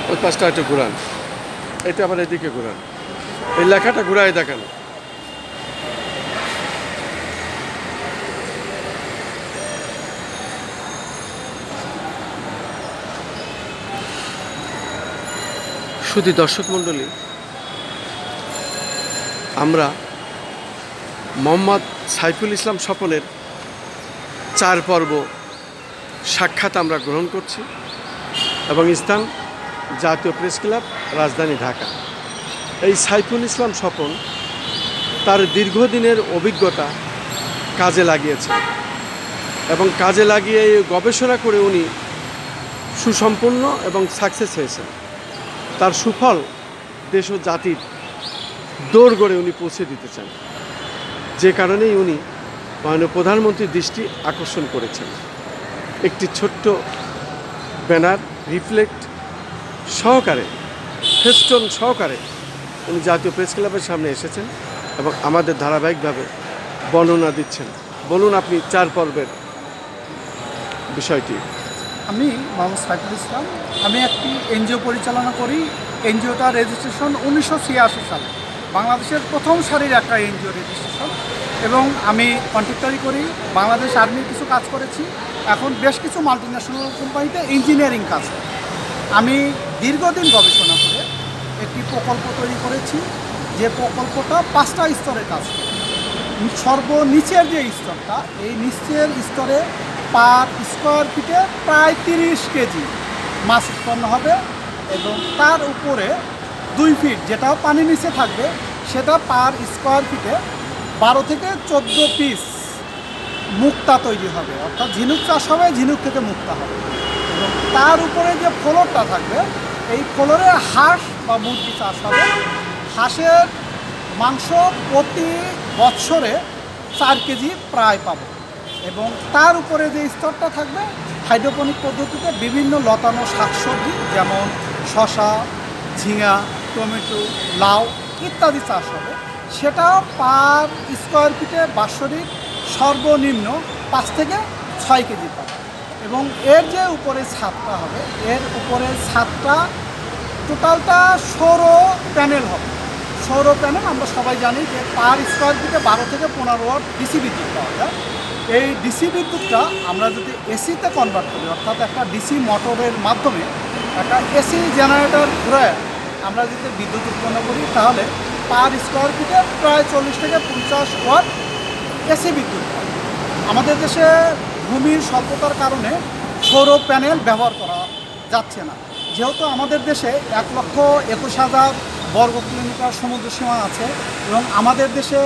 ওই পাশটা একটু ঘুরান, এটা আবার এদিকে ঘুরান, এই লেখাটা ঘুরাই দেখেন। শুধু দর্শক মণ্ডলী, আমরা মোহাম্মদ সাইফুল ইসলাম স্বপনের 4 পর্ব সাক্ষাৎ আমরা গ্রহণ করছি এবং স্থান জাতীয় প্রেস ক্লাব, রাজধানী ঢাকা। এই সাইফুল ইসলাম স্বপন তার দীর্ঘদিনের অভিজ্ঞতা কাজে লাগিয়েছেন এবং কাজে লাগিয়ে গবেষণা করে উনি সুসম্পন্ন এবং সাকসেস হয়েছেন। তার সুফল দেশ ও জাতির দৌড় গড়ে উনি পৌঁছে দিতে চান, যে কারণেই উনি মাননীয় প্রধানমন্ত্রীর দৃষ্টি আকর্ষণ করেছেন। একটি ছোট্ট ব্যানার রিফ্লেক্ট সহকারে, ফেস্টন সহকারে উনি জাতীয় প্রেস ক্লাবের সামনে এসেছেন এবং আমাদের ধারাবাহিকভাবে বর্ণনা দিচ্ছেন। বলুন আপনি 4 পর্বের বিষয়টি। আমি মোহাম্মদ সাইফুল ইসলাম, আমি একটি এনজিও পরিচালনা করি। এনজিওটার রেজিস্ট্রেশন 1986 সালে, বাংলাদেশের প্রথম সারির একটা এনজিও রেজিস্ট্রেশন, এবং আমি কন্ট্রাক্টরি করি। বাংলাদেশ আর্মির কিছু কাজ করেছি, এখন বেশ কিছু মাল্টিন্যাশনাল কোম্পানিতে ইঞ্জিনিয়ারিং কাজ করি। আমি দীর্ঘদিন গবেষণা করে একটি প্রকল্প তৈরি করেছি, যে প্রকল্পটা 5টা স্তরে কাজ করে। সর্বনিচের যে স্তরটা, এই নিচের স্তরে পার স্কোয়ার ফিটে প্রায় 30 কেজি মাছ উৎপন্ন হবে, এবং তার উপরে 2 ফিট যেটা পানির নিচে থাকবে, সেটা পার স্কোয়ার ফিটে 12 থেকে 14 পিস মুক্তা তৈরি হবে, অর্থাৎ ঝিনুক চাষ হবে, ঝিনুক থেকে মুক্তা হবে। এবং তার উপরে যে ফ্লোরটা থাকবে, এই ফ্লোরে হাঁস বা মুরগি চাষ হবে। হাঁসের মাংস প্রতি বছরে 4 কেজি প্রায় পাবো। এবং তার উপরে যে স্তরটা থাকবে, হাইড্রোপনিক পদ্ধতিতে বিভিন্ন লতানো শাকসবজি যেমন শসা, ঝিঙা, টমেটো, লাউ ইত্যাদি চাষ হবে। সেটা পার স্কোয়ার ফিটে বাৎসরিক সর্বনিম্ন 5 থেকে 6 কেজি পাবে। এবং এর যে উপরে ছাদটা হবে, এর উপরে ছাদটা টোটালটা সৌর প্যানেল হবে। সৌর প্যানেল আমরা সবাই জানি যে পার স্কোয়ার ফিটে 12 থেকে 15 ওয়াট ডিসি বিদ্যুৎ পাওয়া যায়। এই ডিসি বিদ্যুৎটা আমরা যদি এসিতে কনভার্ট করি, অর্থাৎ একটা ডিসি মোটরের মাধ্যমে একটা এসি জেনারেটর ঘুরে আমরা যদি বিদ্যুৎ উৎপন্ন করি, তাহলে পার স্কোয়ার ফিটে প্রায় 40 থেকে 50 ওয়াট এসি বিদ্যুৎ পায়। আমাদের দেশে ভূমির স্বল্পতার কারণে সৌর প্যানেল ব্যবহার করা যাচ্ছে না। যেহেতু আমাদের দেশে 1,21,000 বর্গ কিলোমিটার সমুদ্র সীমা আছে, এবং আমাদের দেশে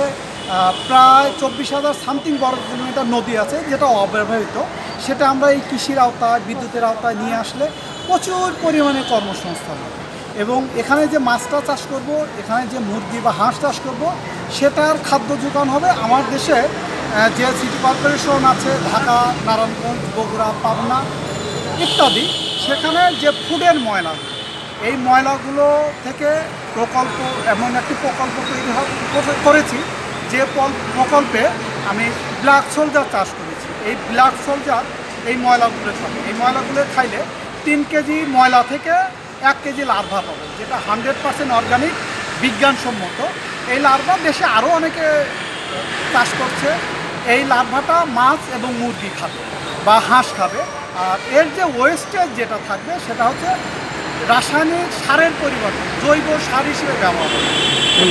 প্রায় 24,000 সামথিং বর্গ কিলোমিটার নদী আছে যেটা অব্যবহৃত, সেটা আমরা এই কৃষির আওতায়, বিদ্যুতের আওতায় নিয়ে আসলে প্রচুর পরিমাণে কর্মসংস্থান হবে। এবং এখানে যে মাছটা চাষ করব, এখানে যে মুরগি বা হাঁস চাষ করব, সেটার খাদ্য যোগান হবে আমার দেশে যে সিটি কর্পোরেশন আছে, ঢাকা, নারায়ণগঞ্জ, বগুড়া, পাবনা ইত্যাদি, সেখানে যে ফুডের ময়লা, এই ময়লাগুলো থেকে প্রকল্প, এমন একটি প্রকল্প তৈরি করেছি যে প্রকল্পে আমি ব্ল্যাক সোলজার চাষ করেছি। এই ব্ল্যাক সোলজার এই ময়লাগুলো খাবে। এই ময়লাগুলো খাইলে 3 কেজি ময়লা থেকে 1 কেজি লার্ভা পাবে, যেটা 100% অর্গানিক, বিজ্ঞানসম্মত। এই লার্ভা দেশে আরও অনেকে চাষ করছে। এই লার্ভাটা মাছ এবং মুরগি খাবে বা হাঁস খাবে। আর এর যে ওয়েস্টেজ যেটা থাকবে, সেটা হচ্ছে রাসায়নিক সারের পরিবর্তে জৈব সার হিসেবে ব্যবহার হবে।